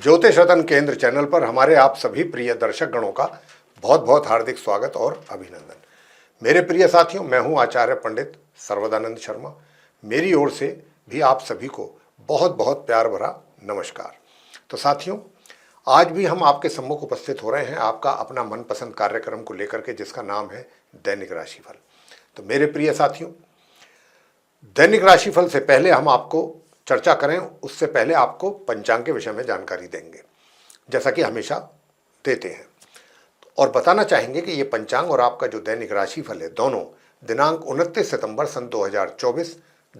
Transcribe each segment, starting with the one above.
ज्योतिष रतन केंद्र चैनल पर हमारे आप सभी प्रिय दर्शक गणों का बहुत बहुत हार्दिक स्वागत और अभिनंदन। मेरे प्रिय साथियों, मैं हूं आचार्य पंडित सर्वदानंद शर्मा। मेरी ओर से भी आप सभी को बहुत बहुत प्यार भरा नमस्कार। तो साथियों, आज भी हम आपके सम्मुख उपस्थित हो रहे हैं आपका अपना मनपसंद कार्यक्रम को लेकर के, जिसका नाम है दैनिक राशिफल। तो मेरे प्रिय साथियों, दैनिक राशिफल से पहले हम आपको चर्चा करें, उससे पहले आपको पंचांग के विषय में जानकारी देंगे, जैसा कि हमेशा देते हैं, और बताना चाहेंगे कि ये पंचांग और आपका जो दैनिक राशिफल है, दोनों दिनांक 29 सितंबर सन 2024,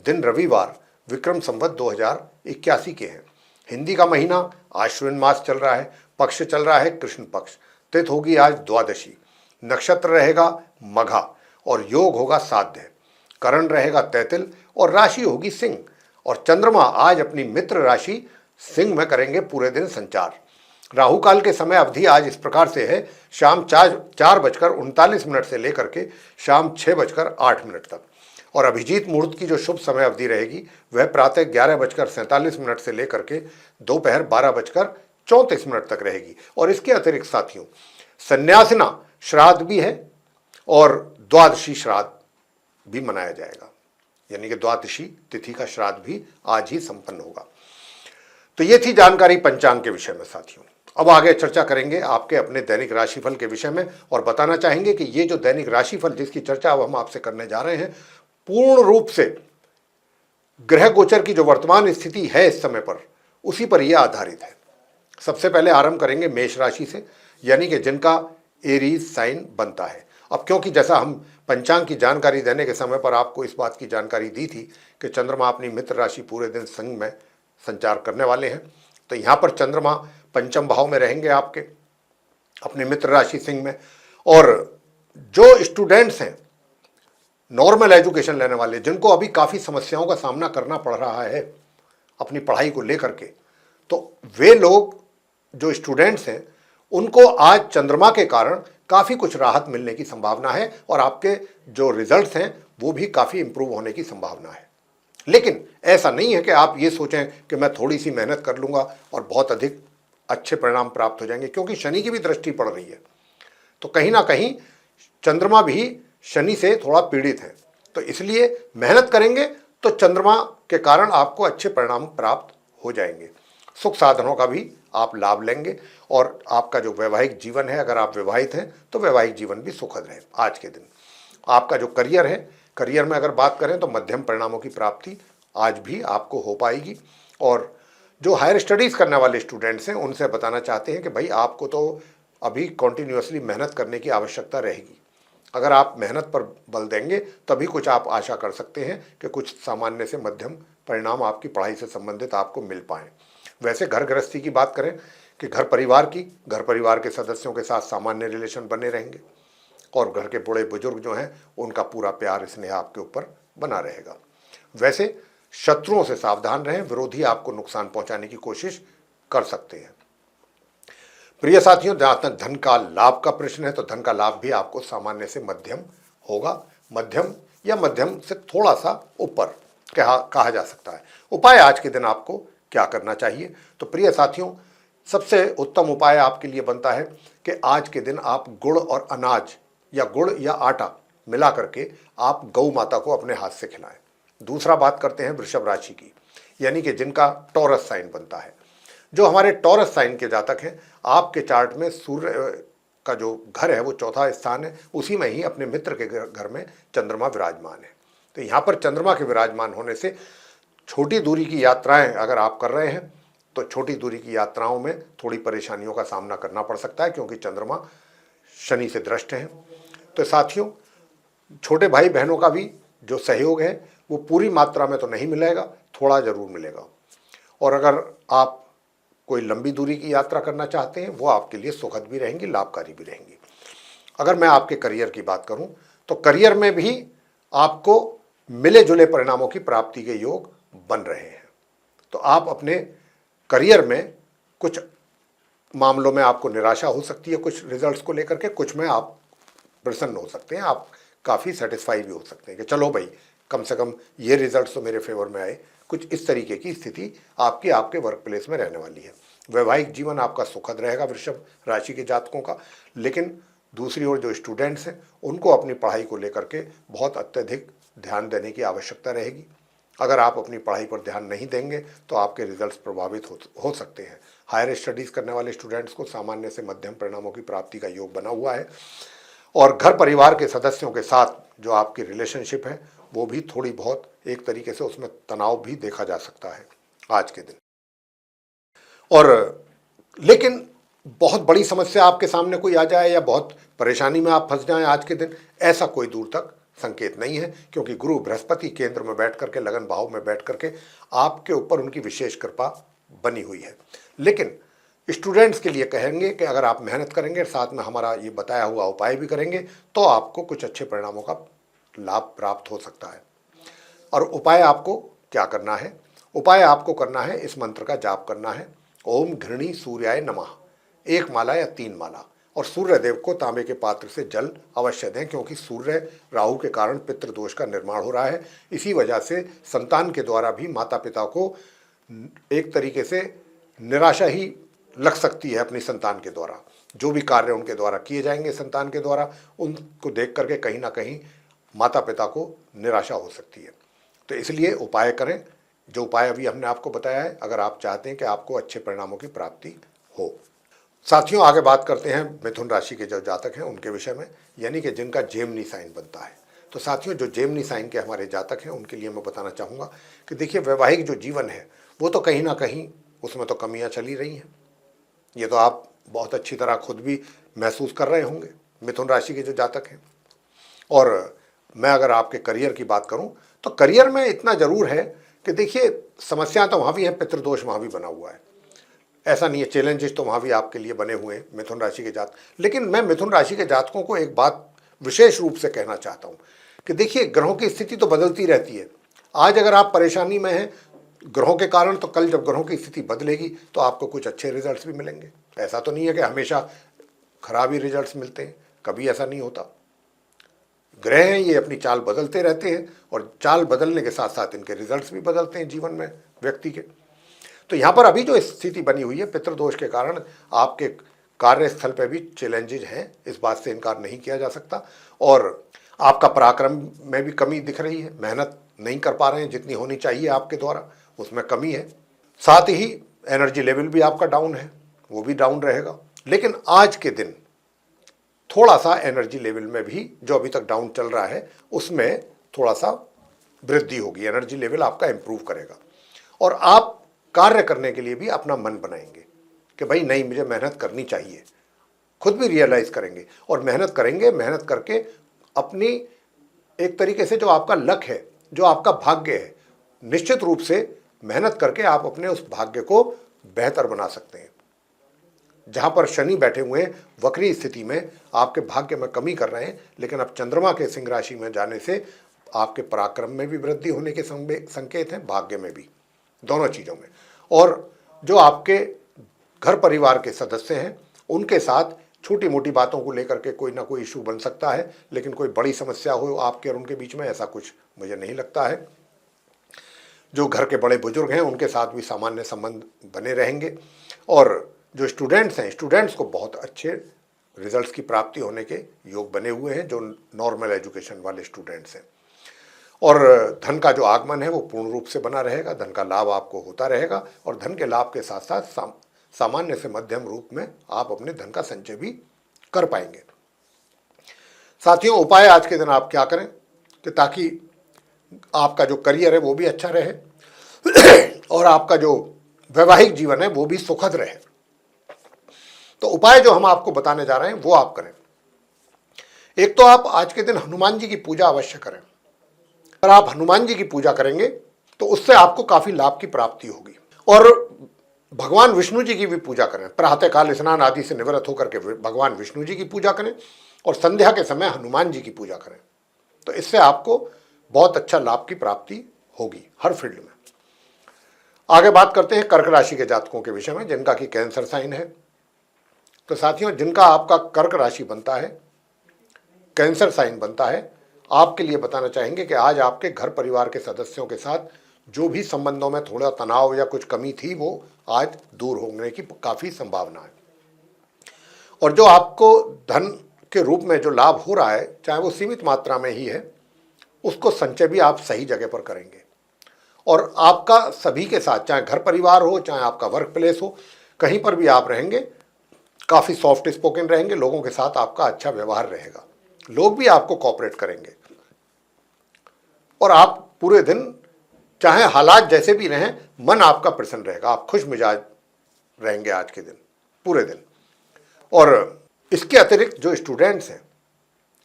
दिन रविवार, विक्रम संवत 2081 के हैं। हिंदी का महीना आश्विन मास चल रहा है, पक्ष चल रहा है कृष्ण पक्ष, तिथि होगी आज द्वादशी, नक्षत्र रहेगा मघा और योग होगा साध्य, करण रहेगा तैतिल और राशि होगी सिंह। और चंद्रमा आज अपनी मित्र राशि सिंह में करेंगे पूरे दिन संचार। राहु काल के समय अवधि आज इस प्रकार से है, शाम 4:39 से लेकर के शाम 6:08 तक। और अभिजीत मुहूर्त की जो शुभ समय अवधि रहेगी वह प्रातः 11:47 से लेकर के दोपहर 12:34 तक रहेगी। और इसके अतिरिक्त साथियों, संन्यासिना श्राद्ध भी है और द्वादशी श्राद्ध भी मनाया जाएगा, यानी कि द्वादशी तिथि का श्राद्ध भी आज ही संपन्न होगा। तो ये थी जानकारी पंचांग के विषय में साथियों। अब आगे चर्चा करेंगे आपके अपने दैनिक राशिफल के विषय में, और बताना चाहेंगे कि ये जो दैनिक राशिफल जिसकी चर्चा अब हम आपसे करने जा रहे हैं, पूर्ण रूप से ग्रह गोचर की जो वर्तमान स्थिति है इस समय पर, उसी पर यह आधारित है। सबसे पहले आरंभ करेंगे मेष राशि से, यानी कि जिनका एरीज साइन बनता है। अब क्योंकि जैसा हम पंचांग की जानकारी देने के समय पर आपको इस बात की जानकारी दी थी कि चंद्रमा अपनी मित्र राशि पूरे दिन सिंह में संचार करने वाले हैं, तो यहाँ पर चंद्रमा पंचम भाव में रहेंगे आपके अपने मित्र राशि सिंह में। और जो स्टूडेंट्स हैं, नॉर्मल एजुकेशन लेने वाले, जिनको अभी काफ़ी समस्याओं का सामना करना पड़ रहा है अपनी पढ़ाई को लेकर के, तो वे लोग जो स्टूडेंट्स हैं उनको आज चंद्रमा के कारण काफ़ी कुछ राहत मिलने की संभावना है और आपके जो रिजल्ट्स हैं वो भी काफ़ी इंप्रूव होने की संभावना है। लेकिन ऐसा नहीं है कि आप ये सोचें कि मैं थोड़ी सी मेहनत कर लूँगा और बहुत अधिक अच्छे परिणाम प्राप्त हो जाएंगे, क्योंकि शनि की भी दृष्टि पड़ रही है, तो कहीं ना कहीं चंद्रमा भी शनि से थोड़ा पीड़ित है। तो इसलिए मेहनत करेंगे तो चंद्रमा के कारण आपको अच्छे परिणाम प्राप्त हो जाएंगे। सुख साधनों का भी आप लाभ लेंगे और आपका जो वैवाहिक जीवन है, अगर आप विवाहित हैं तो वैवाहिक जीवन भी सुखद रहे आज के दिन। आपका जो करियर है, करियर में अगर बात करें तो मध्यम परिणामों की प्राप्ति आज भी आपको हो पाएगी। और जो हायर स्टडीज़ करने वाले स्टूडेंट्स हैं उनसे बताना चाहते हैं कि भाई आपको तो अभी कॉन्टिन्यूसली मेहनत करने की आवश्यकता रहेगी। अगर आप मेहनत पर बल देंगे तभी कुछ आप आशा कर सकते हैं कि कुछ सामान्य से मध्यम परिणाम आपकी पढ़ाई से संबंधित आपको मिल पाएँ। वैसे घर गृहस्थी की बात करें कि घर परिवार के सदस्यों के साथ सामान्य रिलेशन बने रहेंगे और घर के बड़े बुजुर्ग जो हैं उनका पूरा प्यार स्नेह आपके ऊपर बना रहेगा। वैसे शत्रुओं से सावधान रहें, विरोधी आपको नुकसान पहुंचाने की कोशिश कर सकते हैं। प्रिय साथियों, जहाँ तक धन का लाभ का प्रश्न है तो धन का लाभ भी आपको सामान्य से मध्यम होगा, मध्यम या मध्यम से थोड़ा सा ऊपर कहा जा सकता है। उपाय आज के दिन आपको क्या करना चाहिए? तो प्रिय साथियों, सबसे उत्तम उपाय आपके लिए बनता है कि आज के दिन आप गुड़ और अनाज या गुड़ या आटा मिला करके आप गौ माता को अपने हाथ से खिलाएं। दूसरा बात करते हैं वृषभ राशि की, यानी कि जिनका टॉरस साइन बनता है। जो हमारे टॉरस साइन के जातक हैं, आपके चार्ट में सूर्य का जो घर है वो चौथा स्थान है, उसी में ही अपने मित्र के घर में चंद्रमा विराजमान है। तो यहाँ पर चंद्रमा के विराजमान होने से छोटी दूरी की यात्राएं अगर आप कर रहे हैं तो छोटी दूरी की यात्राओं में थोड़ी परेशानियों का सामना करना पड़ सकता है, क्योंकि चंद्रमा शनि से दृष्ट हैं। तो साथियों, छोटे भाई बहनों का भी जो सहयोग है वो पूरी मात्रा में तो नहीं मिलेगा, थोड़ा ज़रूर मिलेगा। और अगर आप कोई लंबी दूरी की यात्रा करना चाहते हैं वो आपके लिए सुखद भी रहेंगी, लाभकारी भी रहेंगी। अगर मैं आपके करियर की बात करूं तो करियर में भी आपको मिले जुले परिणामों की प्राप्ति के योग बन रहे हैं। तो आप अपने करियर में कुछ मामलों में आपको निराशा हो सकती है कुछ रिजल्ट्स को लेकर के, कुछ में आप प्रसन्न हो सकते हैं, आप काफ़ी सेटिस्फाई भी हो सकते हैं कि चलो भाई कम से कम ये रिजल्ट्स तो मेरे फेवर में आए। कुछ इस तरीके की स्थिति आपके वर्क प्लेस में रहने वाली है। वैवाहिक जीवन आपका सुखद रहेगा वृषभ राशि के जातकों का। लेकिन दूसरी ओर जो स्टूडेंट्स हैं उनको अपनी पढ़ाई को लेकर के बहुत अत्यधिक ध्यान देने की आवश्यकता रहेगी। अगर आप अपनी पढ़ाई पर ध्यान नहीं देंगे तो आपके रिजल्ट्स प्रभावित हो सकते हैं। हायर स्टडीज़ करने वाले स्टूडेंट्स को सामान्य से मध्यम परिणामों की प्राप्ति का योग बना हुआ है। और घर परिवार के सदस्यों के साथ जो आपकी रिलेशनशिप है वो भी थोड़ी बहुत एक तरीके से उसमें तनाव भी देखा जा सकता है आज के दिन। और लेकिन बहुत बड़ी समस्या आपके सामने कोई आ जाए या बहुत परेशानी में आप फंस जाएं आज के दिन, ऐसा कोई दूर तक संकेत नहीं है, क्योंकि गुरु बृहस्पति केंद्र में बैठ करके, लगन भाव में बैठ करके आपके ऊपर उनकी विशेष कृपा बनी हुई है। लेकिन स्टूडेंट्स के लिए कहेंगे कि अगर आप मेहनत करेंगे, साथ में हमारा ये बताया हुआ उपाय भी करेंगे, तो आपको कुछ अच्छे परिणामों का लाभ प्राप्त हो सकता है। और उपाय आपको क्या करना है? उपाय आपको करना है, इस मंत्र का जाप करना है, ओम घृणी सूर्याय नमः, 1 माला या 3 माला। और सूर्य देव को तांबे के पात्र से जल अवश्य दें, क्योंकि सूर्य राहु के कारण पितृदोष का निर्माण हो रहा है। इसी वजह से संतान के द्वारा भी माता पिता को एक तरीके से निराशा ही लग सकती है अपनी संतान के द्वारा। जो भी कार्य उनके द्वारा किए जाएंगे संतान के द्वारा, उनको देख करके कहीं ना कहीं माता पिता को निराशा हो सकती है। तो इसलिए उपाय करें, जो उपाय अभी हमने आपको बताया है, अगर आप चाहते हैं कि आपको अच्छे परिणामों की प्राप्ति हो। साथियों, आगे बात करते हैं मिथुन राशि के जो जातक हैं उनके विषय में, यानी कि जिनका जेमिनी साइन बनता है। तो साथियों, जो जेमिनी साइन के हमारे जातक हैं उनके लिए मैं बताना चाहूँगा कि देखिए, वैवाहिक जो जीवन है वो तो कहीं ना कहीं उसमें तो कमियाँ चली रही हैं। ये तो आप बहुत अच्छी तरह खुद भी महसूस कर रहे होंगे, मिथुन राशि के जो जातक हैं। और मैं अगर आपके करियर की बात करूं तो करियर में इतना ज़रूर है कि देखिए, समस्या तो वहाँ भी है, पितृदोष वहाँ भी बना हुआ है, ऐसा नहीं है, चैलेंजेस तो वहाँ भी आपके लिए बने हुए हैं मिथुन राशि के जातक। लेकिन मैं मिथुन राशि के जातकों को एक बात विशेष रूप से कहना चाहता हूँ कि देखिए, ग्रहों की स्थिति तो बदलती रहती है। आज अगर आप परेशानी में हैं ग्रहों के कारण, तो कल जब ग्रहों की स्थिति बदलेगी तो आपको कुछ अच्छे रिजल्ट्स भी मिलेंगे। ऐसा तो नहीं है कि हमेशा खराब ही रिजल्ट्स मिलते हैं, कभी ऐसा नहीं होता। ग्रह हैं, ये अपनी चाल बदलते रहते हैं, और चाल बदलने के साथ साथ इनके रिजल्ट्स भी बदलते हैं जीवन में व्यक्ति के। तो यहाँ पर अभी जो स्थिति बनी हुई है पितृदोष के कारण, आपके कार्यस्थल पे भी चैलेंजेज हैं, इस बात से इनकार नहीं किया जा सकता। और आपका पराक्रम में भी कमी दिख रही है, मेहनत नहीं कर पा रहे हैं जितनी होनी चाहिए आपके द्वारा, उसमें कमी है। साथ ही एनर्जी लेवल भी आपका डाउन है, वो भी डाउन रहेगा। लेकिन आज के दिन थोड़ा सा एनर्जी लेवल में भी जो अभी तक डाउन चल रहा है उसमें थोड़ा सा वृद्धि होगी, एनर्जी लेवल आपका इंप्रूव करेगा। और आप कार्य करने के लिए भी अपना मन बनाएंगे कि भाई नहीं, मुझे मेहनत करनी चाहिए, खुद भी रियलाइज करेंगे और मेहनत करेंगे। मेहनत करके अपनी एक तरीके से जो आपका लक है, जो आपका भाग्य है, निश्चित रूप से मेहनत करके आप अपने उस भाग्य को बेहतर बना सकते हैं। जहां पर शनि बैठे हुए हैं वक्री स्थिति में, आपके भाग्य में कमी कर रहे हैं, लेकिन अब चंद्रमा के सिंह राशि में जाने से आपके पराक्रम में भी वृद्धि होने के संकेत हैं, भाग्य में भी, दोनों चीज़ों में। और जो आपके घर परिवार के सदस्य हैं उनके साथ छोटी मोटी बातों को लेकर के कोई ना कोई इशू बन सकता है, लेकिन कोई बड़ी समस्या हो आपके और उनके बीच में, ऐसा कुछ मुझे नहीं लगता है। जो घर के बड़े बुजुर्ग हैं उनके साथ भी सामान्य संबंध बने रहेंगे। और जो स्टूडेंट्स हैं, स्टूडेंट्स को बहुत अच्छे रिजल्ट्स की प्राप्ति होने के योग बने हुए हैं, जो नॉर्मल एजुकेशन वाले स्टूडेंट्स हैं। और धन का जो आगमन है वो पूर्ण रूप से बना रहेगा, धन का लाभ आपको होता रहेगा। और धन के लाभ के साथ साथ सामान्य से मध्यम रूप में आप अपने धन का संचय भी कर पाएंगे। साथियों, उपाय आज के दिन आप क्या करें कि ताकि आपका जो करियर है वो भी अच्छा रहे और आपका जो वैवाहिक जीवन है वो भी सुखद रहे। तो उपाय जो हम आपको बताने जा रहे हैं वो आप करें। एक तो आप आज के दिन हनुमान जी की पूजा अवश्य करें। अगर आप हनुमान जी की पूजा करेंगे तो उससे आपको काफी लाभ की प्राप्ति होगी। और भगवान विष्णु जी की भी पूजा करें, प्रातःकाल स्नान आदि से निवृत्त होकर के भगवान विष्णु जी की पूजा करें और संध्या के समय हनुमान जी की पूजा करें। तो इससे आपको बहुत अच्छा लाभ की प्राप्ति होगी हर फील्ड में। आगे बात करते हैं कर्क राशि के जातकों के विषय में, जिनका कि कैंसर साइन है। तो साथियों, जिनका आपका कर्क राशि बनता है, कैंसर साइन बनता है, आपके लिए बताना चाहेंगे कि आज आपके घर परिवार के सदस्यों के साथ जो भी संबंधों में थोड़ा तनाव या कुछ कमी थी वो आज दूर होने की काफ़ी संभावना है। और जो आपको धन के रूप में जो लाभ हो रहा है, चाहे वो सीमित मात्रा में ही है, उसको संचय भी आप सही जगह पर करेंगे। और आपका सभी के साथ, चाहे घर परिवार हो, चाहे आपका वर्क प्लेस हो, कहीं पर भी आप रहेंगे, काफ़ी सॉफ्ट स्पोकन रहेंगे, लोगों के साथ आपका अच्छा व्यवहार रहेगा, लोग भी आपको कोऑपरेट करेंगे। और आप पूरे दिन, चाहे हालात जैसे भी रहें, मन आपका प्रसन्न रहेगा, आप खुश मिजाज रहेंगे आज के दिन, पूरे दिन। और इसके अतिरिक्त जो स्टूडेंट्स हैं,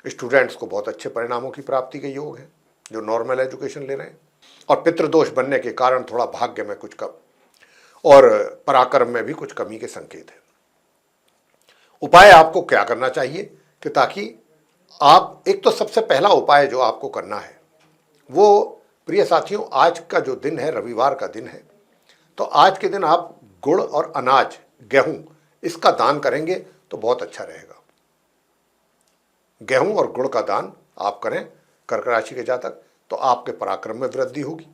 स्टूडेंट्स को बहुत अच्छे परिणामों की प्राप्ति के योग हैं जो नॉर्मल एजुकेशन ले रहे हैं। और पितृदोष बनने के कारण थोड़ा भाग्य में कुछ कम और पराक्रम में भी कुछ कमी के संकेत हैं। उपाय आपको क्या करना चाहिए कि ताकि आप, एक तो सबसे पहला उपाय जो आपको करना है वो, प्रिय साथियों, आज का जो दिन है, रविवार का दिन है, तो आज के दिन आप गुड़ और अनाज, गेहूं, इसका दान करेंगे तो बहुत अच्छा रहेगा। गेहूं और गुड़ का दान आप करें, कर्क राशि के जातक, तो आपके पराक्रम में वृद्धि होगी।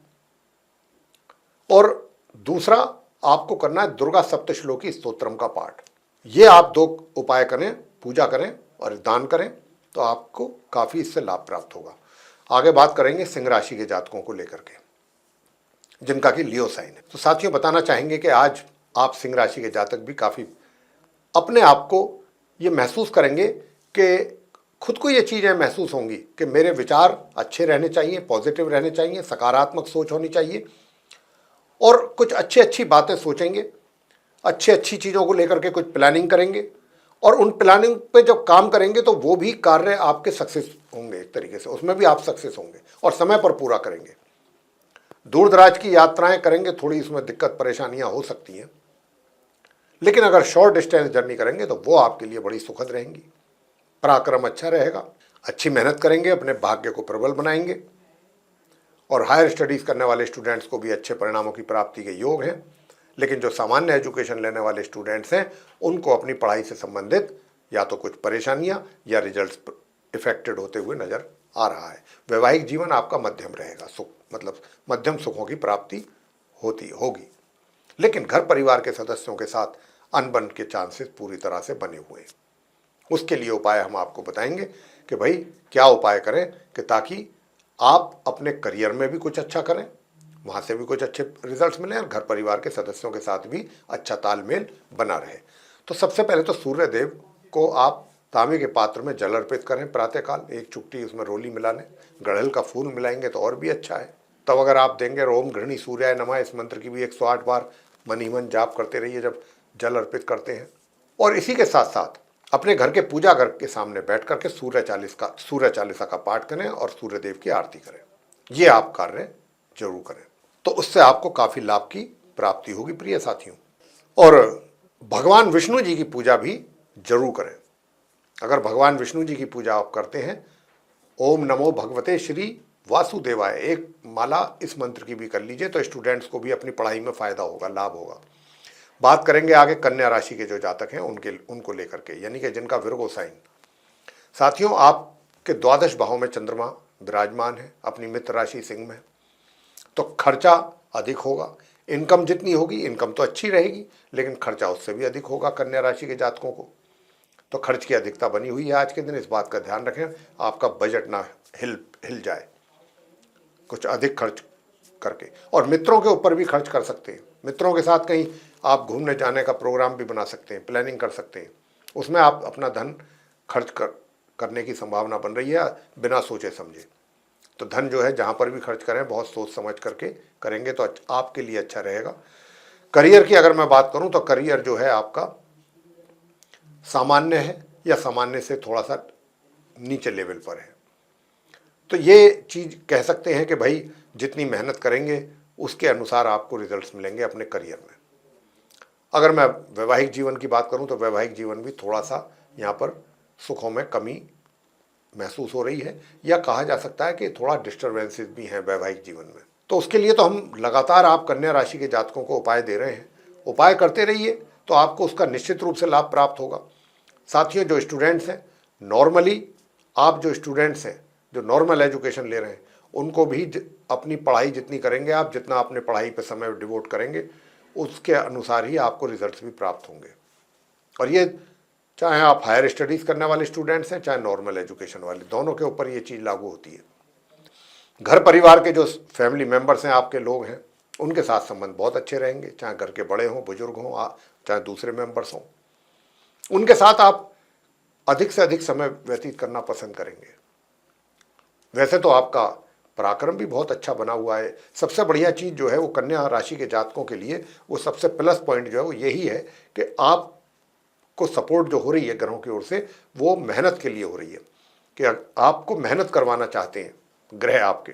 और दूसरा आपको करना है दुर्गा सप्तश्लोकी स्तोत्रम का पाठ। ये आप 2 उपाय करें, पूजा करें और दान करें, तो आपको काफ़ी इससे लाभ प्राप्त होगा। आगे बात करेंगे सिंह राशि के जातकों को लेकर के, जिनका कि लियो साइन है। तो साथियों, बताना चाहेंगे कि आज आप सिंह राशि के जातक भी काफ़ी अपने आप को ये महसूस करेंगे कि खुद को ये चीज़ें महसूस होंगी कि मेरे विचार अच्छे रहने चाहिए, पॉजिटिव रहने चाहिए, सकारात्मक सोच होनी चाहिए, और कुछ अच्छी बातें सोचेंगे, अच्छी चीज़ों को लेकर के कुछ प्लानिंग करेंगे, और उन प्लानिंग पे जब काम करेंगे तो वो भी कार्य आपके सक्सेस होंगे, एक तरीके से उसमें भी आप सक्सेस होंगे और समय पर पूरा करेंगे। दूर दराज की यात्राएं करेंगे, थोड़ी इसमें दिक्कत परेशानियां हो सकती हैं, लेकिन अगर शॉर्ट डिस्टेंस जर्नी करेंगे तो वो आपके लिए बड़ी सुखद रहेंगी। पराक्रम अच्छा रहेगा, अच्छी मेहनत करेंगे, अपने भाग्य को प्रबल बनाएंगे। और हायर स्टडीज़ करने वाले स्टूडेंट्स को भी अच्छे परिणामों की प्राप्ति के योग हैं। लेकिन जो सामान्य एजुकेशन लेने वाले स्टूडेंट्स हैं, उनको अपनी पढ़ाई से संबंधित या तो कुछ परेशानियां या रिजल्ट्स इफेक्टेड होते हुए नजर आ रहा है। वैवाहिक जीवन आपका मध्यम रहेगा, सुख मतलब मध्यम सुखों की प्राप्ति होगी, लेकिन घर परिवार के सदस्यों के साथ अनबन के चांसेस पूरी तरह से बने हुए हैं। उसके लिए उपाय हम आपको बताएंगे कि भाई क्या उपाय करें कि ताकि आप अपने करियर में भी कुछ अच्छा करें, वहाँ से भी कुछ अच्छे रिजल्ट्स मिलें, और घर परिवार के सदस्यों के साथ भी अच्छा तालमेल बना रहे। तो सबसे पहले तो सूर्य देव को आप तांबे के पात्र में जल अर्पित करें प्रातःकाल, 1 चुटकी उसमें रोली मिला लें, गड़हल का फूल मिलाएंगे तो और भी अच्छा है। तब अगर आप देंगे ओम गृहिणी सूर्याय नमः, इस मंत्र की भी 108 बार मन ही मन जाप करते रहिए जब जल अर्पित करते हैं। और इसी के साथ साथ अपने घर के पूजा घर के सामने बैठ करके सूर्य चालीसा का पाठ करें और सूर्य देव की आरती करें। ये आप कार्य जरूर करें, तो उससे आपको काफ़ी लाभ की प्राप्ति होगी प्रिय साथियों। और भगवान विष्णु जी की पूजा भी जरूर करें। अगर भगवान विष्णु जी की पूजा आप करते हैं, ओम नमो भगवते श्री वासुदेवाय, एक माला इस मंत्र की भी कर लीजिए, तो स्टूडेंट्स को भी अपनी पढ़ाई में फ़ायदा होगा, लाभ होगा। बात करेंगे आगे कन्या राशि के जो जातक हैं उनको लेकर के, यानी कि जिनका विर्गो साइन। साथियों, आपके 12 भाव में चंद्रमा विराजमान है, अपनी मित्र राशि सिंह में, तो खर्चा अधिक होगा। इनकम जितनी होगी, इनकम तो अच्छी रहेगी, लेकिन खर्चा उससे भी अधिक होगा कन्या राशि के जातकों को। तो खर्च की अधिकता बनी हुई है आज के दिन, इस बात का ध्यान रखें, आपका बजट ना हिल जाए कुछ अधिक खर्च करके। और मित्रों के ऊपर भी खर्च कर सकते हैं, मित्रों के साथ कहीं आप घूमने जाने का प्रोग्राम भी बना सकते हैं, प्लानिंग कर सकते हैं, उसमें आप अपना धन खर्च करने की संभावना बन रही है बिना सोचे समझे। तो धन जो है जहाँ पर भी खर्च करें बहुत सोच समझ करके करेंगे तो आपके लिए अच्छा रहेगा। करियर की अगर मैं बात करूँ तो करियर जो है आपका सामान्य है या सामान्य से थोड़ा सा नीचे लेवल पर है। तो ये चीज़ कह सकते हैं कि भाई जितनी मेहनत करेंगे उसके अनुसार आपको रिजल्ट्स मिलेंगे अपने करियर में। अगर मैं वैवाहिक जीवन की बात करूं तो वैवाहिक जीवन भी थोड़ा सा यहाँ पर सुखों में कमी महसूस हो रही है, या कहा जा सकता है कि थोड़ा डिस्टर्बेंसेस भी हैं वैवाहिक जीवन में। तो उसके लिए तो हम लगातार आप कन्या राशि के जातकों को उपाय दे रहे हैं, उपाय करते रहिए तो आपको उसका निश्चित रूप से लाभ प्राप्त होगा। साथियों, जो स्टूडेंट्स हैं नॉर्मली, आप जो स्टूडेंट्स हैं जो नॉर्मल एजुकेशन ले रहे हैं, उनको भी अपनी पढ़ाई जितनी करेंगे आप, जितना अपने पढ़ाई पर समय डिवोट करेंगे, उसके अनुसार ही आपको रिजल्ट्स भी प्राप्त होंगे। और ये चाहे आप हायर स्टडीज़ करने वाले स्टूडेंट्स हैं, चाहे नॉर्मल एजुकेशन वाले, दोनों के ऊपर ये चीज़ लागू होती है। घर परिवार के जो फैमिली मेंबर्स हैं, आपके लोग हैं, उनके साथ संबंध बहुत अच्छे रहेंगे, चाहे घर के बड़े हों, बुजुर्ग हों, चाहे दूसरे मेंबर्स हों, उनके साथ आप अधिक से अधिक समय व्यतीत करना पसंद करेंगे। वैसे तो आपका पराक्रम भी बहुत अच्छा बना हुआ है। सबसे बढ़िया चीज़ जो है वो कन्या राशि के जातकों के लिए वो सबसे प्लस पॉइंट जो है वो यही है कि आपको सपोर्ट जो हो रही है ग्रहों की ओर से, वो मेहनत के लिए हो रही है, कि आपको मेहनत करवाना चाहते हैं ग्रह आपके,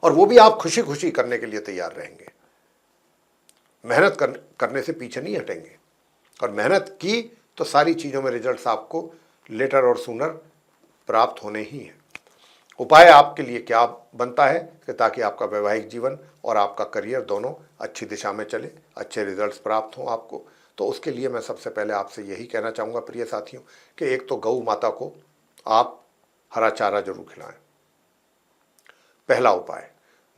और वो भी आप खुशी खुशी करने के लिए तैयार रहेंगे। मेहनत करने से पीछे नहीं हटेंगे, और मेहनत की तो सारी चीज़ों में रिजल्ट्स आपको लेटर और सूनर प्राप्त होने ही हैं। उपाय आपके लिए क्या बनता है कि ताकि आपका वैवाहिक जीवन और आपका करियर दोनों अच्छी दिशा में चले, अच्छे रिजल्ट्स प्राप्त हों आपको, तो उसके लिए मैं सबसे पहले आपसे यही कहना चाहूँगा प्रिय साथियों कि एक तो गौ माता को आप हरा चारा जरूर खिलाएं, पहला उपाय।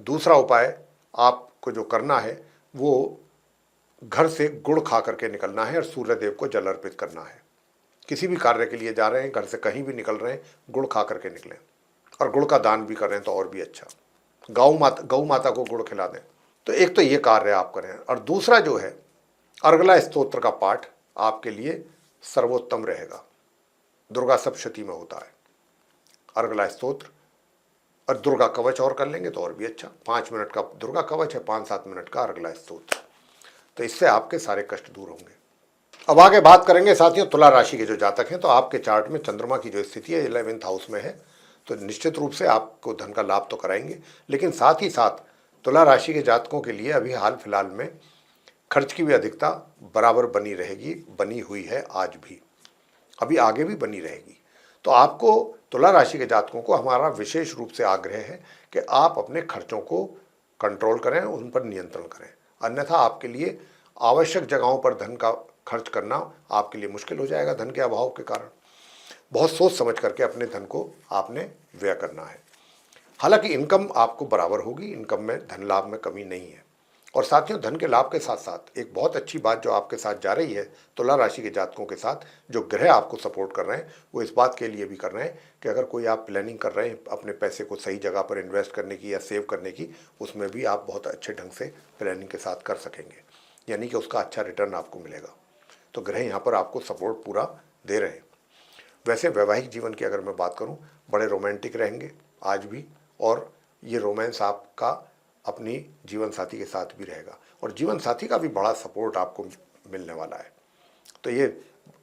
दूसरा उपाय आपको जो करना है वो घर से गुड़ खा करके निकलना है और सूर्य देव को जल अर्पित करना है। किसी भी कार्य के लिए जा रहे हैं, घर से कहीं भी निकल रहे हैं, गुड़ खा करके निकलें, और गुड़ का दान भी कर रहे हैं तो और भी अच्छा। गौ माता को गुड़ खिला दें। तो एक तो ये कार्य आप करें, और दूसरा जो है अर्गला स्तोत्र का पाठ आपके लिए सर्वोत्तम रहेगा। दुर्गा सप्तशती में होता है अर्गला स्तोत्र, और दुर्गा कवच और कर लेंगे तो और भी अच्छा। 5 मिनट का दुर्गा कवच है, 5-7 मिनट का अर्गला स्तोत्र, तो इससे आपके सारे कष्ट दूर होंगे। अब आगे बात करेंगे साथियों तुला राशि के जो जातक हैं, तो आपके चार्ट में चंद्रमा की जो स्थिति है 11th हाउस में है, तो निश्चित रूप से आपको धन का लाभ तो कराएंगे, लेकिन साथ ही साथ तुला राशि के जातकों के लिए अभी हाल फिलहाल में खर्च की भी अधिकता बराबर बनी रहेगी, बनी हुई है आज भी, अभी आगे भी बनी रहेगी। तो आपको तुला राशि के जातकों को हमारा विशेष रूप से आग्रह है कि आप अपने खर्चों को कंट्रोल करें, उन पर नियंत्रण करें, अन्यथा आपके लिए आवश्यक जगहों पर धन का खर्च करना आपके लिए मुश्किल हो जाएगा। धन के अभाव के कारण बहुत सोच समझ करके अपने धन को आपने व्यय करना है। हालांकि इनकम आपको बराबर होगी, इनकम में धन लाभ में कमी नहीं है। और साथियों धन के लाभ के साथ साथ एक बहुत अच्छी बात जो आपके साथ जा रही है तुला राशि के जातकों के साथ, जो ग्रह आपको सपोर्ट कर रहे हैं वो इस बात के लिए भी कर रहे हैं कि अगर कोई आप प्लानिंग कर रहे हैं अपने पैसे को सही जगह पर इन्वेस्ट करने की या सेव करने की, उसमें भी आप बहुत अच्छे ढंग से प्लानिंग के साथ कर सकेंगे, यानी कि उसका अच्छा रिटर्न आपको मिलेगा। तो ग्रह यहाँ पर आपको सपोर्ट पूरा दे रहे हैं। वैसे वैवाहिक जीवन की अगर मैं बात करूं, बड़े रोमांटिक रहेंगे आज भी, और ये रोमांस आपका अपनी जीवन साथी के साथ भी रहेगा, और जीवन साथी का भी बड़ा सपोर्ट आपको मिलने वाला है। तो ये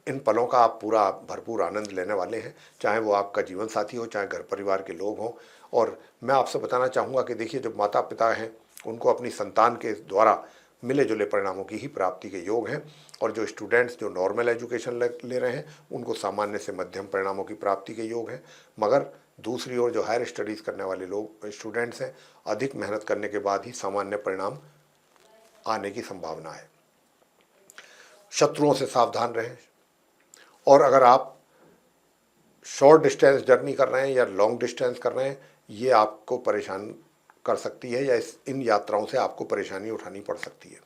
इन पलों का आप पूरा भरपूर आनंद लेने वाले हैं, चाहे वो आपका जीवन साथी हो, चाहे घर परिवार के लोग हों। और मैं आपसे बताना चाहूँगा कि देखिए जो माता पिता हैं उनको अपनी संतान के द्वारा मिले जुले परिणामों की ही प्राप्ति के योग हैं, और जो स्टूडेंट्स जो नॉर्मल एजुकेशन ले रहे हैं उनको सामान्य से मध्यम परिणामों की प्राप्ति के योग हैं। मगर दूसरी ओर जो हायर स्टडीज़ करने वाले लोग स्टूडेंट्स हैं, अधिक मेहनत करने के बाद ही सामान्य परिणाम आने की संभावना है। शत्रुओं से सावधान रहें, और अगर आप शॉर्ट डिस्टेंस जर्नी कर रहे हैं या लॉन्ग डिस्टेंस कर रहे हैं, ये आपको परेशान कर सकती है, या इन यात्राओं से आपको परेशानी उठानी पड़ सकती है।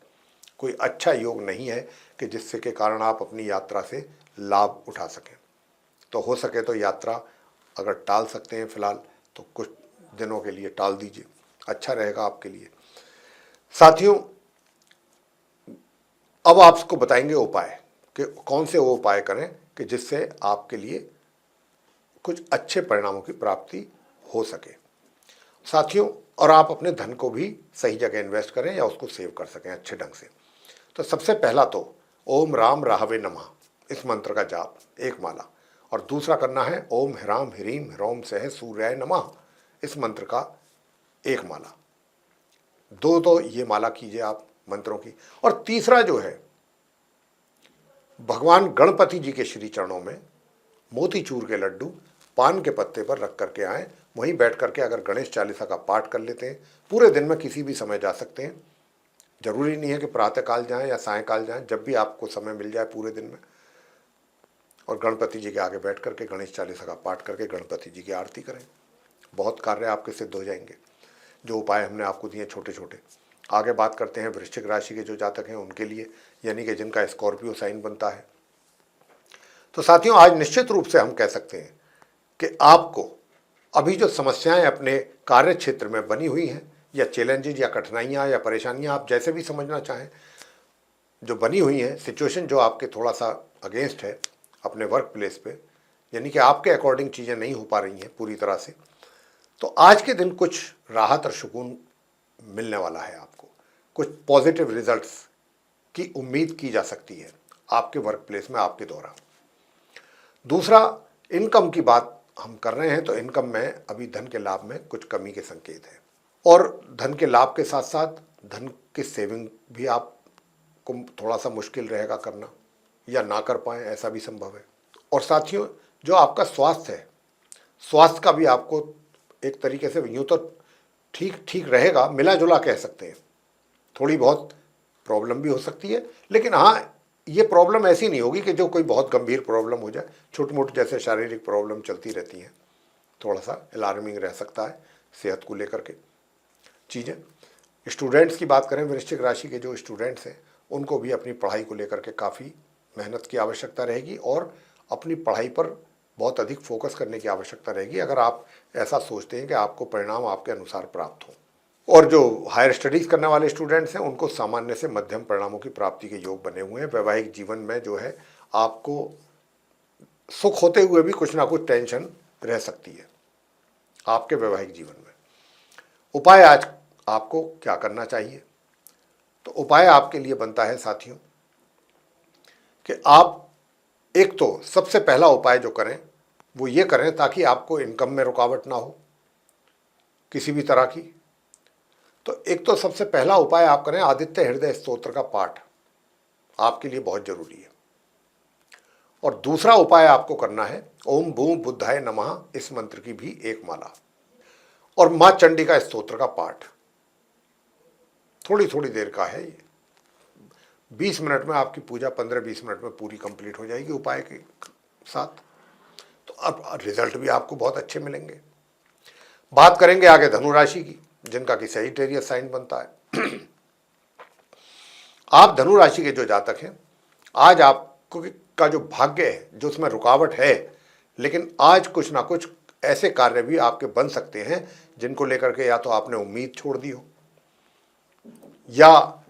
कोई अच्छा योग नहीं है कि जिससे के कारण आप अपनी यात्रा से लाभ उठा सकें। तो हो सके तो यात्रा अगर टाल सकते हैं फिलहाल तो कुछ दिनों के लिए टाल दीजिए, अच्छा रहेगा आपके लिए। साथियों अब आपको बताएंगे उपाय कि कौन से वो उपाय करें कि जिससे आपके लिए कुछ अच्छे परिणामों की प्राप्ति हो सके साथियों, और आप अपने धन को भी सही जगह इन्वेस्ट करें या उसको सेव कर सकें अच्छे ढंग से। तो सबसे पहला तो ओम राम राहवे नमः इस मंत्र का जाप 1 माला, और दूसरा करना है ओम ह्राम ह्रीम ह्रौम सह सूर्याय नमः इस मंत्र का 1 माला। 2 ये माला कीजिए आप मंत्रों की। और तीसरा जो है भगवान गणपति जी के श्री चरणों में मोतीचूर के लड्डू पान के पत्ते पर रख करके आए, वहीं बैठ करके अगर गणेश चालीसा का पाठ कर लेते हैं, पूरे दिन में किसी भी समय जा सकते हैं, जरूरी नहीं है कि प्रातःकाल जाएं या सायंकाल जाएं, जब भी आपको समय मिल जाए पूरे दिन में, और गणपति जी के आगे बैठ करके गणेश चालीसा का पाठ करके गणपति जी की आरती करें। बहुत कार्य आपके सिद्ध हो जाएंगे, जो उपाय हमने आपको दिए छोटे छोटे। आगे बात करते हैं वृश्चिक राशि के जो जातक हैं उनके लिए, यानी कि जिनका स्कॉर्पियो साइन बनता है। तो साथियों, आज निश्चित रूप से हम कह सकते हैं कि आपको अभी जो समस्याएं अपने कार्य क्षेत्र में बनी हुई हैं, या चैलेंजेज या कठिनाइयां या परेशानियां, आप जैसे भी समझना चाहें, जो बनी हुई हैं, सिचुएशन जो आपके थोड़ा सा अगेंस्ट है अपने वर्क प्लेस पे, यानी कि आपके अकॉर्डिंग चीज़ें नहीं हो पा रही हैं पूरी तरह से, तो आज के दिन कुछ राहत और सुकून मिलने वाला है आपको। कुछ पॉजिटिव रिजल्ट्स की उम्मीद की जा सकती है आपके वर्क प्लेस में आपके द्वारा। दूसरा, इनकम की बात हम कर रहे हैं, तो इनकम में अभी धन के लाभ में कुछ कमी के संकेत हैं, और धन के लाभ के साथ साथ धन की सेविंग भी आपको थोड़ा सा मुश्किल रहेगा करना, या ना कर पाएँ ऐसा भी संभव है। और साथियों, जो आपका स्वास्थ्य है, स्वास्थ्य का भी आपको एक तरीके से यूँ तो ठीक ठीक रहेगा, मिला जुला कह सकते हैं। थोड़ी बहुत प्रॉब्लम भी हो सकती है, लेकिन हाँ, ये प्रॉब्लम ऐसी नहीं होगी कि जो कोई बहुत गंभीर प्रॉब्लम हो जाए। छोटी मोटी जैसे शारीरिक प्रॉब्लम चलती रहती हैं, थोड़ा सा अलार्मिंग रह सकता है सेहत को लेकर के चीज़ें। स्टूडेंट्स की बात करें, वृश्चिक राशि के जो स्टूडेंट्स हैं उनको भी अपनी पढ़ाई को लेकर के काफ़ी मेहनत की आवश्यकता रहेगी, और अपनी पढ़ाई पर बहुत अधिक फोकस करने की आवश्यकता रहेगी, अगर आप ऐसा सोचते हैं कि आपको परिणाम आपके अनुसार प्राप्त हो। और जो हायर स्टडीज़ करने वाले स्टूडेंट्स हैं उनको सामान्य से मध्यम परिणामों की प्राप्ति के योग बने हुए हैं। वैवाहिक जीवन में जो है आपको सुख होते हुए भी कुछ ना कुछ टेंशन रह सकती है आपके वैवाहिक जीवन में। उपाय आज आपको क्या करना चाहिए? तो उपाय आपके लिए बनता है साथियों कि आप एक तो सबसे पहला उपाय जो करें वो ये करें ताकि आपको इनकम में रुकावट ना हो किसी भी तरह की। तो एक तो सबसे पहला उपाय आप करें, आदित्य हृदय स्तोत्र का पाठ आपके लिए बहुत जरूरी है। और दूसरा उपाय आपको करना है ओम भूम बुद्धाय नमः, इस मंत्र की भी एक माला, और मां चंडी का स्तोत्र का पाठ। थोड़ी थोड़ी देर का है ये, 20 मिनट में आपकी पूजा 15-20 मिनट में पूरी कंप्लीट हो जाएगी उपाय के साथ। तो अब रिजल्ट भी आपको बहुत अच्छे मिलेंगे। बात करेंगे आगे धनु राशि की, जिनका कि सजिटेरियस साइन बनता है। आप धनु राशि के जो जातक हैं, आज आपको का जो भाग्य है, जो उसमें रुकावट है, लेकिन आज कुछ ना कुछ ऐसे कार्य भी आपके बन सकते हैं जिनको लेकर के या तो आपने उम्मीद छोड़ दी हो, या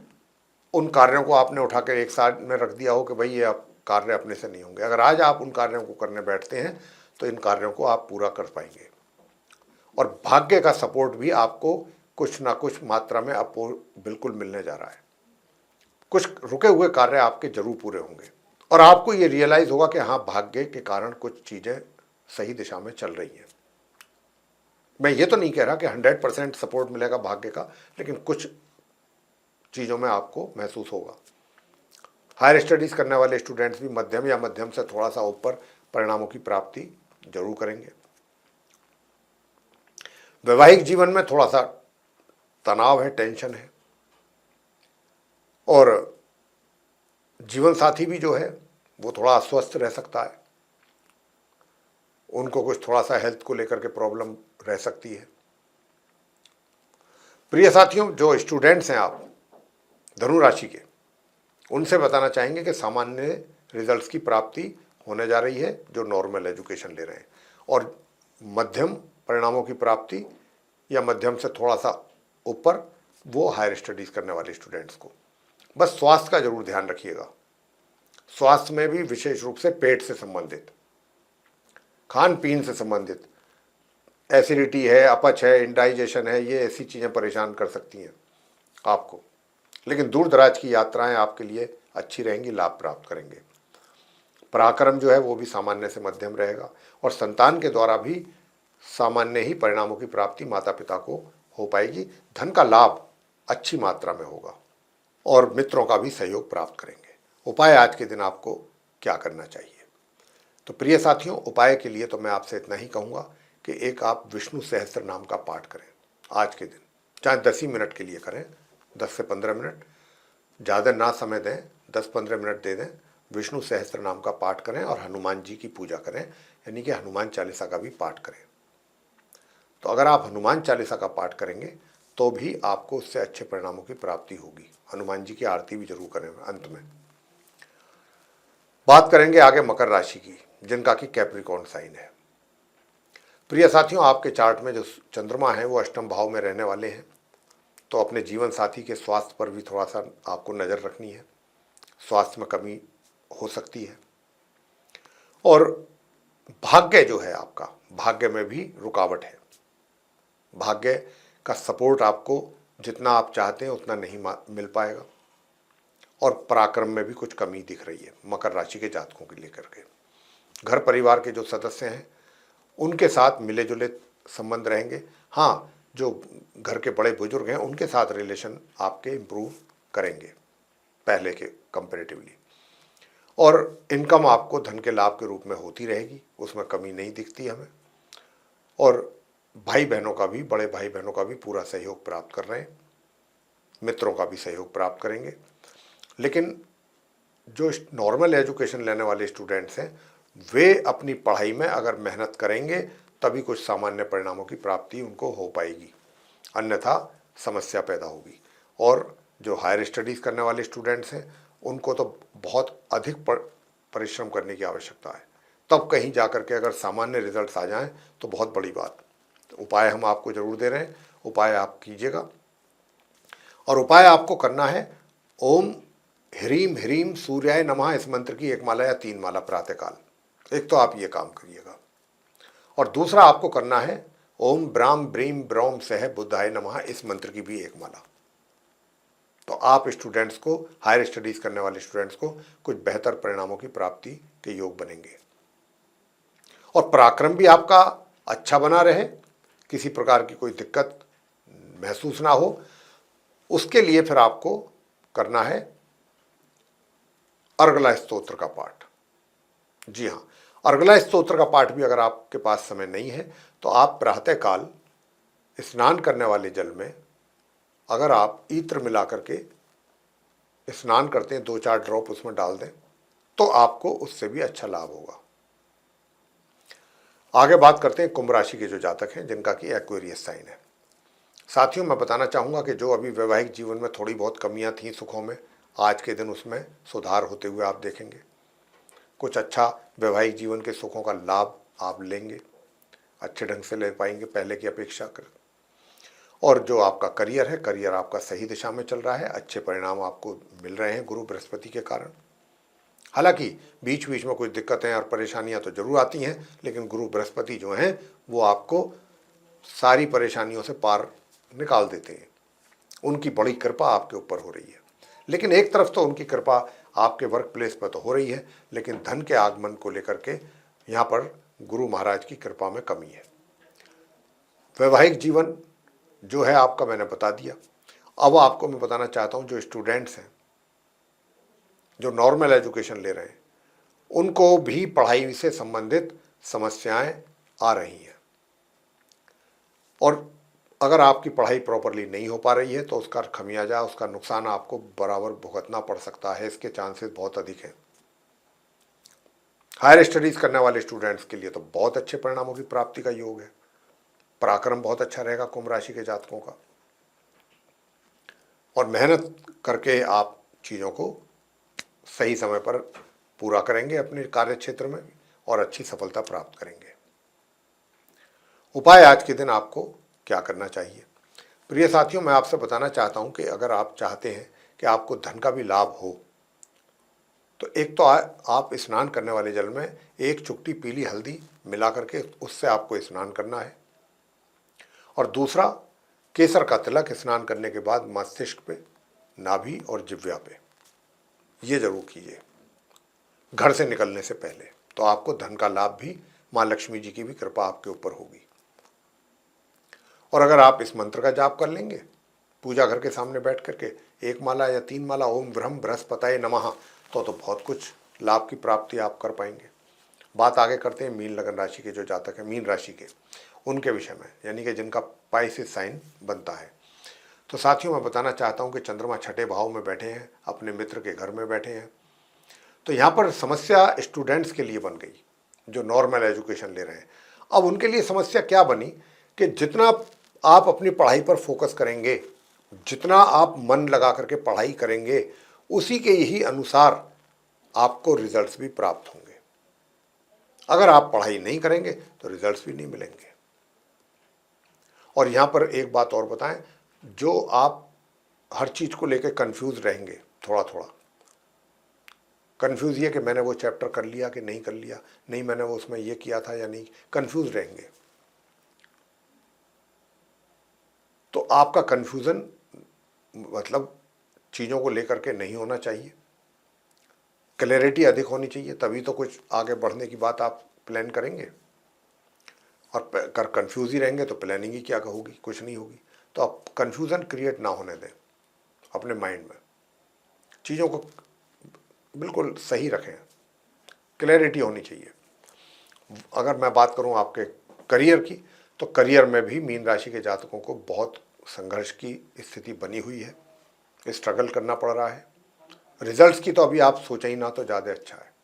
उन कार्यों को आपने उठा कर एक साइड में रख दिया हो कि भाई ये अब कार्य अपने से नहीं होंगे। अगर आज आप उन कार्यों को करने बैठते हैं तो इन कार्यों को आप पूरा कर पाएंगे, और भाग्य का सपोर्ट भी आपको कुछ ना कुछ मात्रा में आपको बिल्कुल मिलने जा रहा है। कुछ रुके हुए कार्य आपके जरूर पूरे होंगे, और आपको ये रियलाइज होगा कि हाँ, भाग्य के कारण कुछ चीज़ें सही दिशा में चल रही हैं। मैं ये तो नहीं कह रहा कि 100% सपोर्ट मिलेगा भाग्य का, लेकिन कुछ चीज़ों में आपको महसूस होगा। हायर स्टडीज़ करने वाले स्टूडेंट्स भी मध्यम या मध्यम से थोड़ा सा ऊपर परिणामों की प्राप्ति जरूर करेंगे। वैवाहिक जीवन में थोड़ा सा तनाव है, टेंशन है, और जीवन साथी भी जो है वो थोड़ा अस्वस्थ रह सकता है, उनको कुछ थोड़ा सा हेल्थ को लेकर के प्रॉब्लम रह सकती है। प्रिय साथियों, जो स्टूडेंट्स हैं आप धनु राशि के, उनसे बताना चाहेंगे कि सामान्य रिजल्ट्स की प्राप्ति होने जा रही है जो नॉर्मल एजुकेशन ले रहे हैं, और मध्यम परिणामों की प्राप्ति या मध्यम से थोड़ा सा ऊपर वो हायर स्टडीज़ करने वाले स्टूडेंट्स को। बस स्वास्थ्य का जरूर ध्यान रखिएगा। स्वास्थ्य में भी विशेष रूप से पेट से संबंधित, खान पीन से संबंधित, एसिडिटी है, अपच है, इंडाइजेशन है, ये ऐसी चीज़ें परेशान कर सकती हैं आपको। लेकिन दूर दराज की यात्राएं आपके लिए अच्छी रहेंगी, लाभ प्राप्त करेंगे। पराक्रम जो है वो भी सामान्य से मध्यम रहेगा, और संतान के द्वारा भी सामान्य ही परिणामों की प्राप्ति माता पिता को हो पाएगी। धन का लाभ अच्छी मात्रा में होगा, और मित्रों का भी सहयोग प्राप्त करेंगे। उपाय आज के दिन आपको क्या करना चाहिए? तो प्रिय साथियों, उपाय के लिए तो मैं आपसे इतना ही कहूँगा कि एक आप विष्णु सहस्त्र नाम का पाठ करें आज के दिन, चाहे 10 ही मिनट के लिए करें, 10 से 15 मिनट, ज़्यादा ना समय दें, 10-15 मिनट दे दें। विष्णु सहस्त्र नाम का पाठ करें और हनुमान जी की पूजा करें, यानी कि हनुमान चालीसा का भी पाठ करें। तो अगर आप हनुमान चालीसा का पाठ करेंगे तो भी आपको उससे अच्छे परिणामों की प्राप्ति होगी। हनुमान जी की आरती भी जरूर करें। अंत में बात करेंगे आगे मकर राशि की, जिनका कि कैप्रिकॉर्न साइन है। प्रिय साथियों, आपके चार्ट में जो चंद्रमा है वो अष्टम भाव में रहने वाले हैं, तो अपने जीवन साथी के स्वास्थ्य पर भी थोड़ा सा आपको नज़र रखनी है। स्वास्थ्य में कमी हो सकती है। और भाग्य जो है आपका, भाग्य में भी रुकावट है। भाग्य का सपोर्ट आपको जितना आप चाहते हैं उतना नहीं मिल पाएगा। और पराक्रम में भी कुछ कमी दिख रही है मकर राशि के जातकों के लेकर के। घर परिवार के जो सदस्य हैं उनके साथ मिले जुले संबंध रहेंगे। हाँ, जो घर के बड़े बुजुर्ग हैं उनके साथ रिलेशन आपके इम्प्रूव करेंगे पहले के कंपेरेटिवली। और इनकम आपको धन के लाभ के रूप में होती रहेगी, उसमें कमी नहीं दिखती हमें। और भाई बहनों का भी, बड़े भाई बहनों का भी पूरा सहयोग प्राप्त कर रहे हैं। मित्रों का भी सहयोग प्राप्त करेंगे। लेकिन जो नॉर्मल एजुकेशन लेने वाले स्टूडेंट्स हैं वे अपनी पढ़ाई में अगर मेहनत करेंगे तभी कुछ सामान्य परिणामों की प्राप्ति उनको हो पाएगी, अन्यथा समस्या पैदा होगी। और जो हायर स्टडीज़ करने वाले स्टूडेंट्स हैं उनको तो बहुत अधिक परिश्रम करने की आवश्यकता है, तब कहीं जाकर के अगर सामान्य रिजल्ट्स आ जाएं तो बहुत बड़ी बात। उपाय हम आपको ज़रूर दे रहे हैं, उपाय आप कीजिएगा। और उपाय आपको करना है ओम ह्रीम ह्रीम सूर्याय नमः, इस मंत्र की 1 माला या 3 माला प्रातःकाल। एक तो आप ये काम करिएगा। और दूसरा आपको करना है ओम ब्राम ब्रीम ब्रौम सह बुद्धाय नमः, इस मंत्र की भी 1 माला। तो आप स्टूडेंट्स को, हायर स्टडीज करने वाले स्टूडेंट्स को कुछ बेहतर परिणामों की प्राप्ति के योग बनेंगे। और पराक्रम भी आपका अच्छा बना रहे, किसी प्रकार की कोई दिक्कत महसूस ना हो, उसके लिए फिर आपको करना है अर्गला स्तोत्र का पाठ। जी हाँ, अर्गला स्तोत्र का पाठ भी अगर आपके पास समय नहीं है तो आप प्रातःकाल स्नान करने वाले जल में अगर आप ईत्र मिला करके स्नान करते हैं, 2-4 ड्रॉप उसमें डाल दें तो आपको उससे भी अच्छा लाभ होगा। आगे बात करते हैं कुंभ राशि के जो जातक हैं जिनका कि एक्वेरियस साइन है। साथियों, मैं बताना चाहूँगा कि जो अभी वैवाहिक जीवन में थोड़ी बहुत कमियां थीं सुखों में, आज के दिन उसमें सुधार होते हुए आप देखेंगे। कुछ अच्छा वैवाहिक जीवन के सुखों का लाभ आप लेंगे, अच्छे ढंग से ले पाएंगे पहले की अपेक्षा कर। और जो आपका करियर है, करियर आपका सही दिशा में चल रहा है, अच्छे परिणाम आपको मिल रहे हैं गुरु बृहस्पति के कारण। हालांकि बीच बीच में कुछ दिक्कतें और परेशानियां तो जरूर आती हैं, लेकिन गुरु बृहस्पति जो हैं वो आपको सारी परेशानियों से पार निकाल देते हैं। उनकी बड़ी कृपा आपके ऊपर हो रही है। लेकिन एक तरफ तो उनकी कृपा आपके वर्क प्लेस पर तो हो रही है, लेकिन धन के आगमन को लेकर के यहाँ पर गुरु महाराज की कृपा में कमी है। वैवाहिक जीवन जो है आपका मैंने बता दिया। अब आपको मैं बताना चाहता हूँ जो स्टूडेंट्स हैं, जो नॉर्मल एजुकेशन ले रहे हैं, उनको भी पढ़ाई से संबंधित समस्याएं आ रही हैं। और अगर आपकी पढ़ाई प्रॉपरली नहीं हो पा रही है तो उसका खमियाजा, उसका नुकसान आपको बराबर भुगतना पड़ सकता है, इसके चांसेस बहुत अधिक हैं। हायर स्टडीज करने वाले स्टूडेंट्स के लिए तो बहुत अच्छे परिणामों की प्राप्ति का योग है। पराक्रम बहुत अच्छा रहेगा कुंभ राशि के जातकों का। और मेहनत करके आप चीज़ों को सही समय पर पूरा करेंगे अपने कार्य क्षेत्र में और अच्छी सफलता प्राप्त करेंगे। उपाय आज के दिन आपको क्या करना चाहिए? प्रिय साथियों, मैं आपसे बताना चाहता हूं कि अगर आप चाहते हैं कि आपको धन का भी लाभ हो तो एक तो आप स्नान करने वाले जल में 1 चुटकी पीली हल्दी मिला करके उससे आपको स्नान करना है। और दूसरा, केसर का तिलक स्नान करने के बाद मस्तिष्क पे, नाभि और जिह्वा पे, ये जरूर कीजिए घर से निकलने से पहले, तो आपको धन का लाभ भी, माँ लक्ष्मी जी की भी कृपा आपके ऊपर होगी। और अगर आप इस मंत्र का जाप कर लेंगे पूजा घर के सामने बैठ करके 1 माला या 3 माला ओम ब्रह्म बृहस्पतये नमः, तो बहुत कुछ लाभ की प्राप्ति आप कर पाएंगे। बात आगे करते हैं मीन लगन राशि के जो जातक हैं, मीन राशि के, उनके विषय में, यानी कि जिनका पाइसेस साइन बनता है। तो साथियों, मैं बताना चाहता हूं कि चंद्रमा 6ठे भाव में बैठे हैं, अपने मित्र के घर में बैठे हैं। तो यहाँ पर समस्या स्टूडेंट्स के लिए बन गई जो नॉर्मल एजुकेशन ले रहे हैं। अब उनके लिए समस्या क्या बनी कि जितना आप अपनी पढ़ाई पर फोकस करेंगे, जितना आप मन लगा करके पढ़ाई करेंगे, उसी के ही अनुसार आपको रिजल्ट्स भी प्राप्त होंगे। अगर आप पढ़ाई नहीं करेंगे तो रिजल्ट्स भी नहीं मिलेंगे। और यहाँ पर एक बात और बताएं, जो आप हर चीज़ को लेकर कंफ्यूज रहेंगे, थोड़ा थोड़ा कंफ्यूज ये कि मैंने वो चैप्टर कर लिया कि नहीं कर लिया, नहीं मैंने वो उसमें ये किया था या नहीं, कंफ्यूज रहेंगे, तो आपका कंफ्यूजन मतलब चीज़ों को लेकर के नहीं होना चाहिए। क्लैरिटी अधिक होनी चाहिए, तभी तो कुछ आगे बढ़ने की बात आप प्लान करेंगे। और कर कंफ्यूज ही रहेंगे तो प्लानिंग ही क्या होगी, कुछ नहीं होगी। तो आप कंफ्यूजन क्रिएट ना होने दें अपने माइंड में, चीज़ों को बिल्कुल सही रखें, क्लैरिटी होनी चाहिए। अगर मैं बात करूं आपके करियर की, तो करियर में भी मीन राशि के जातकों को बहुत संघर्ष की स्थिति बनी हुई है, स्ट्रगल करना पड़ रहा है। रिजल्ट्स की तो अभी आप सोचें ही ना तो ज़्यादा अच्छा है।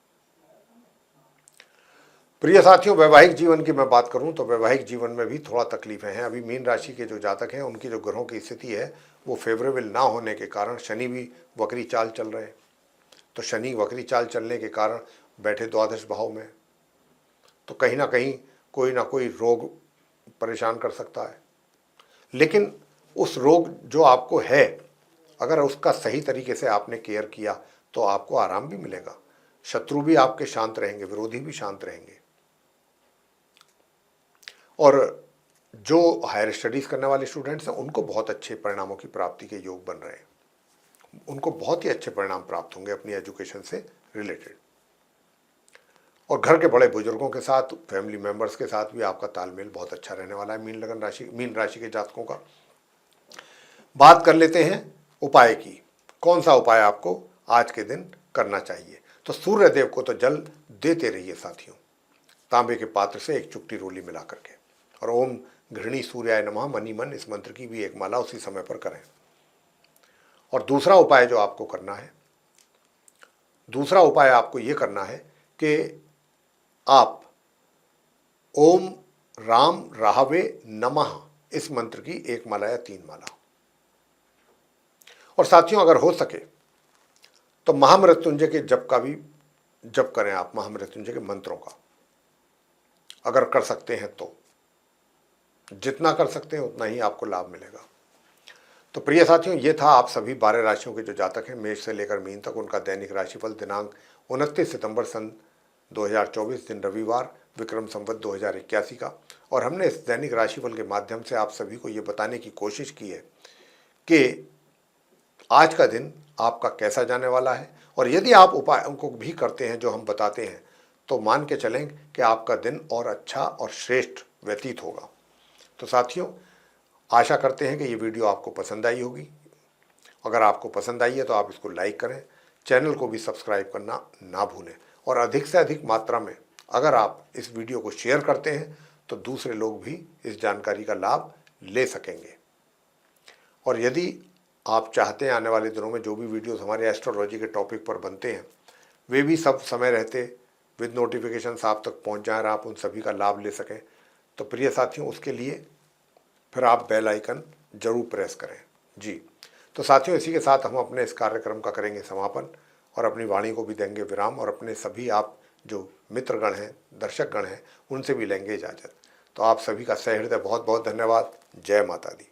प्रिय साथियों, वैवाहिक जीवन की मैं बात करूं तो वैवाहिक जीवन में भी थोड़ा तकलीफें हैं। अभी मीन राशि के जो जातक हैं उनकी जो ग्रहों की स्थिति है वो फेवरेबल ना होने के कारण शनि भी वक्री चाल चल रहे हैं। तो शनि वक्री चाल चलने के कारण बैठे द्वादश भाव में, तो कहीं ना कोई रोग परेशान कर सकता है। लेकिन उस रोग जो आपको है, अगर उसका सही तरीके से आपने केयर किया तो आपको आराम भी मिलेगा, शत्रु भी आपके शांत रहेंगे, विरोधी भी शांत रहेंगे। और जो हायर स्टडीज़ करने वाले स्टूडेंट्स हैं उनको बहुत अच्छे परिणामों की प्राप्ति के योग बन रहे हैं, उनको बहुत ही अच्छे परिणाम प्राप्त होंगे अपनी एजुकेशन से रिलेटेड। और घर के बड़े बुजुर्गों के साथ, फैमिली मेंबर्स के साथ भी आपका तालमेल बहुत अच्छा रहने वाला है मीन राशि के जातकों का। बात कर लेते हैं उपाय की, कौन सा उपाय आपको आज के दिन करना चाहिए। तो सूर्य देव को तो जल देते रहिए साथियों, तांबे के पात्र से एक चुटकी रोली मिला करके, और ओम घृणी सूर्याय नमः मनी मन इस मंत्र की भी एक माला उसी समय पर करें। और दूसरा उपाय जो आपको करना है, दूसरा उपाय आपको ये करना है कि आप ओम राम राहवे नमः इस मंत्र की एक माला या 3 माला। और साथियों, अगर हो सके तो महामृत्युंजय के जप का भी जप करें आप, महामृत्युंजय के मंत्रों का अगर कर सकते हैं तो। जितना कर सकते हैं उतना ही आपको लाभ मिलेगा। तो प्रिय साथियों, ये था आप सभी 12 राशियों के जो जातक हैं मेष से लेकर मीन तक, उनका दैनिक राशिफल दिनांक 29 सितंबर सन 2024 दिन रविवार विक्रम संवत 2081 का। और हमने इस दैनिक राशिफल के माध्यम से आप सभी को ये बताने की कोशिश की है कि आज का दिन आपका कैसा जाने वाला है। और यदि आप उपायों को भी करते हैं जो हम बताते हैं तो मान के चलें कि आपका दिन और अच्छा और श्रेष्ठ व्यतीत होगा। तो साथियों, आशा करते हैं कि ये वीडियो आपको पसंद आई होगी। अगर आपको पसंद आई है तो आप इसको लाइक करें, चैनल को भी सब्सक्राइब करना ना भूलें। और अधिक से अधिक मात्रा में अगर आप इस वीडियो को शेयर करते हैं तो दूसरे लोग भी इस जानकारी का लाभ ले सकेंगे। और यदि आप चाहते हैं आने वाले दिनों में जो भी वीडियोस हमारे एस्ट्रोलॉजी के टॉपिक पर बनते हैं वे भी सब समय रहते विद नोटिफिकेशंस आप तक पहुंच जाएं और आप उन सभी का लाभ ले सकें, तो प्रिय साथियों उसके लिए फिर आप बेल आइकन जरूर प्रेस करें जी। तो साथियों, इसी के साथ हम अपने इस कार्यक्रम का करेंगे समापन और अपनी वाणी को भी देंगे विराम, और अपने सभी आप जो मित्रगण हैं, दर्शकगण हैं, उनसे भी लेंगे इजाज़त। तो आप सभी का सहृदय बहुत बहुत धन्यवाद। जय माता दी।